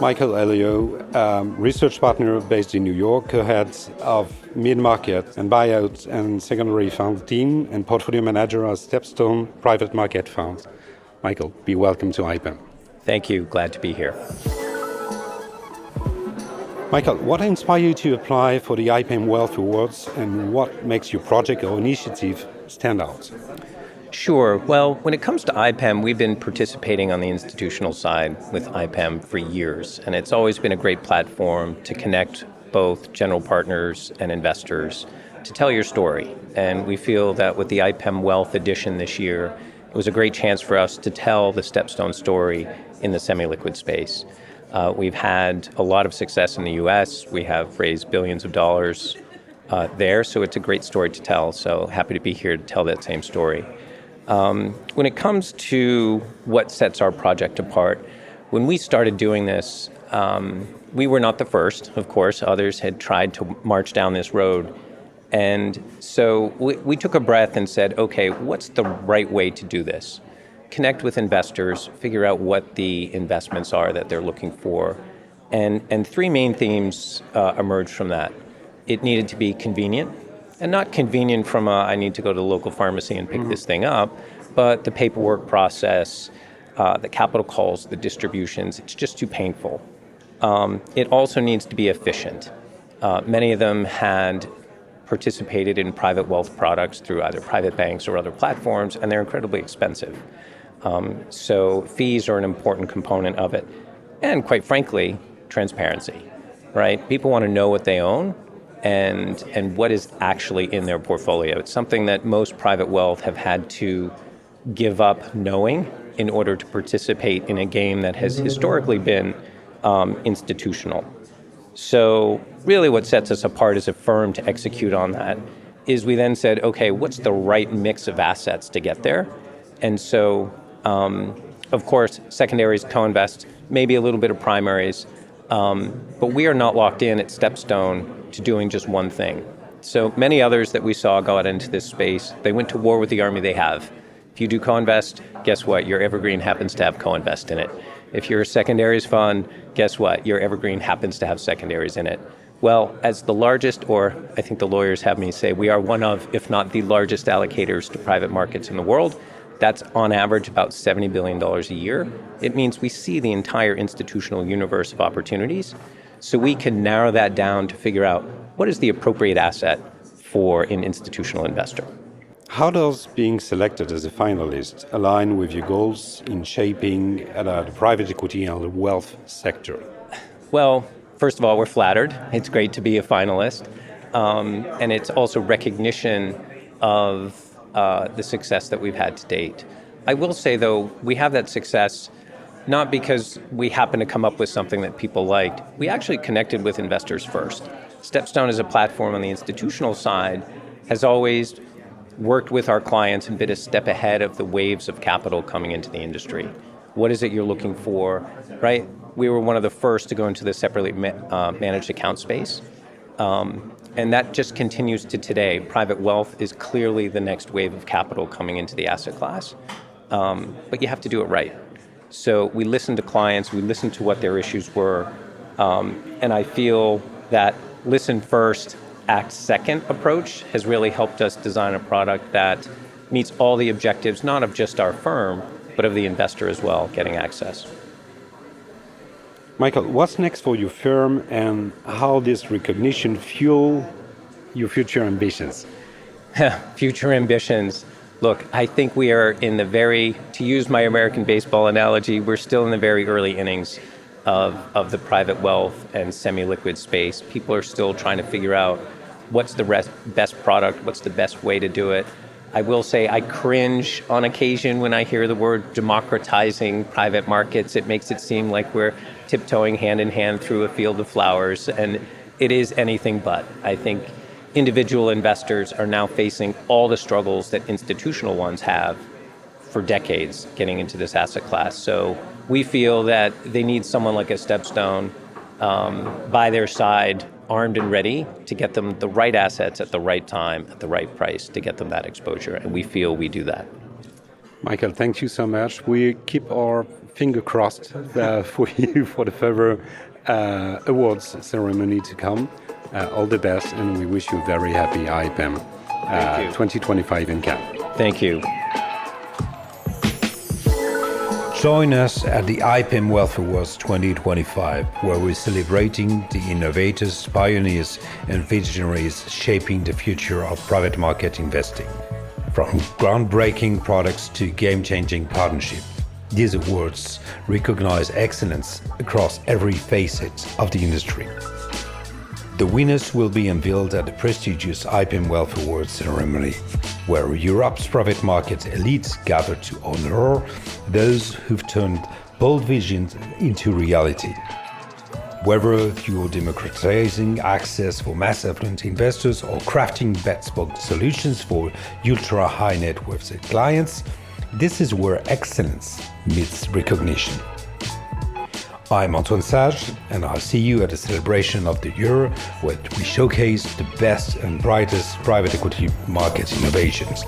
Michael ELIO, research partner based in New York, co-head of mid-market and buyout and secondary fund team and portfolio manager of STEPSTONE private market funds. Michael, be welcome to IPEM. Thank you. Glad to be here. Michael, what inspired you to apply for the IPEM-WEALTH Awards and what makes your project or initiative stand out? Sure. Well, when it comes to IPEM, we've been participating on the institutional side with IPEM for years, and it's always been a great platform to connect both general partners and investors to tell your story. And we feel that with the IPEM Wealth edition this year, it was a great chance for us to tell the STEPSTONE story in the semi-liquid space. We've had a lot of success in the US. We have raised billions of dollars there, so it's a great story to tell. So happy to be here to tell that same story. When it comes to what sets our project apart, when we started doing this, we were not the first, of course. Others had tried to march down this road. And so we took a breath and said, okay, what's the right way to do this? Connect with investors, figure out what the investments are that they're looking for. And three main themes emerged from that. It needed to be convenient. And not convenient from I need to go to the local pharmacy and pick this thing up, but the paperwork process, the capital calls, the distributions, it's just too painful. It also needs to be efficient. Many of them had participated in private wealth products through either private banks or other platforms, and they're incredibly expensive. So fees are an important component of it. And quite frankly, transparency, right? People want to know what they own and what is actually in their portfolio. It's something that most private wealth have had to give up knowing in order to participate in a game that has historically been institutional. So really what sets us apart as a firm to execute on that is we then said, okay, what's the right mix of assets to get there? And so, of course, secondaries, co-invest, maybe a little bit of primaries, but we are not locked in at STEPSTONE to doing just one thing. So many others that we saw got into this space, they went to war with the army they have. If you do co-invest, guess what? Your evergreen happens to have co-invest in it. If you're a secondaries fund, guess what? Your evergreen happens to have secondaries in it. Well, as the largest, or I think the lawyers have me say, we are one of, if not the largest allocators to private markets in the world. That's on average about $70 billion a year. It means we see the entire institutional universe of opportunities. So we can narrow that down to figure out what is the appropriate asset for an institutional investor. How does being selected as a finalist align with your goals in shaping the private equity and the wealth sector? Well, first of all, we're flattered. It's great to be a finalist. And it's also recognition of the success that we've had to date. I will say, though, we have that success not because we happen to come up with something that people liked. We actually connected with investors first. STEPSTONE as a platform on the institutional side has always worked with our clients and been a step ahead of the waves of capital coming into the industry. What is it you're looking for, right? We were one of the first to go into the separately managed account space. And that just continues to today. Private wealth is clearly the next wave of capital coming into the asset class. But you have to do it right. So we listened to clients, we listened to what their issues were, and I feel that listen first, act second approach has really helped us design a product that meets all the objectives, not of just our firm, but of the investor as well, getting access. Michael, what's next for your firm and how this recognition fuel your future ambitions? Future ambitions. Look, I think we are in the to use my American baseball analogy, we're still in the very early innings of the private wealth and semi-liquid space. People are still trying to figure out what's the best product, what's the best way to do it. I will say I cringe on occasion when I hear the word democratizing private markets. It makes it seem like we're tiptoeing hand in hand through a field of flowers, and it is anything but. I think individual investors are now facing all the struggles that institutional ones have for decades getting into this asset class. So we feel that they need someone like a STEPSTONE by their side, armed and ready to get them the right assets at the right time, at the right price to get them that exposure. And we feel we do that. Michael, thank you so much. We keep our finger crossed for you for the further awards ceremony to come. All the best, and we wish you a very happy IPEM 2025 in Cannes. Thank you. Join us at the IPEM Wealth Awards 2025, where we're celebrating the innovators, pioneers, and visionaries shaping the future of private market investing. From groundbreaking products to game-changing partnerships, these awards recognize excellence across every facet of the industry. The winners will be unveiled at the prestigious IPEM Wealth Awards ceremony, where Europe's private market elites gather to honor those who've turned bold visions into reality. Whether you're democratizing access for mass affluent investors or crafting bespoke solutions for ultra-high net worth clients, this is where excellence meets recognition. I'm Antoine Sage, and I'll see you at the celebration of the year, where we showcase the best and brightest private equity market innovations.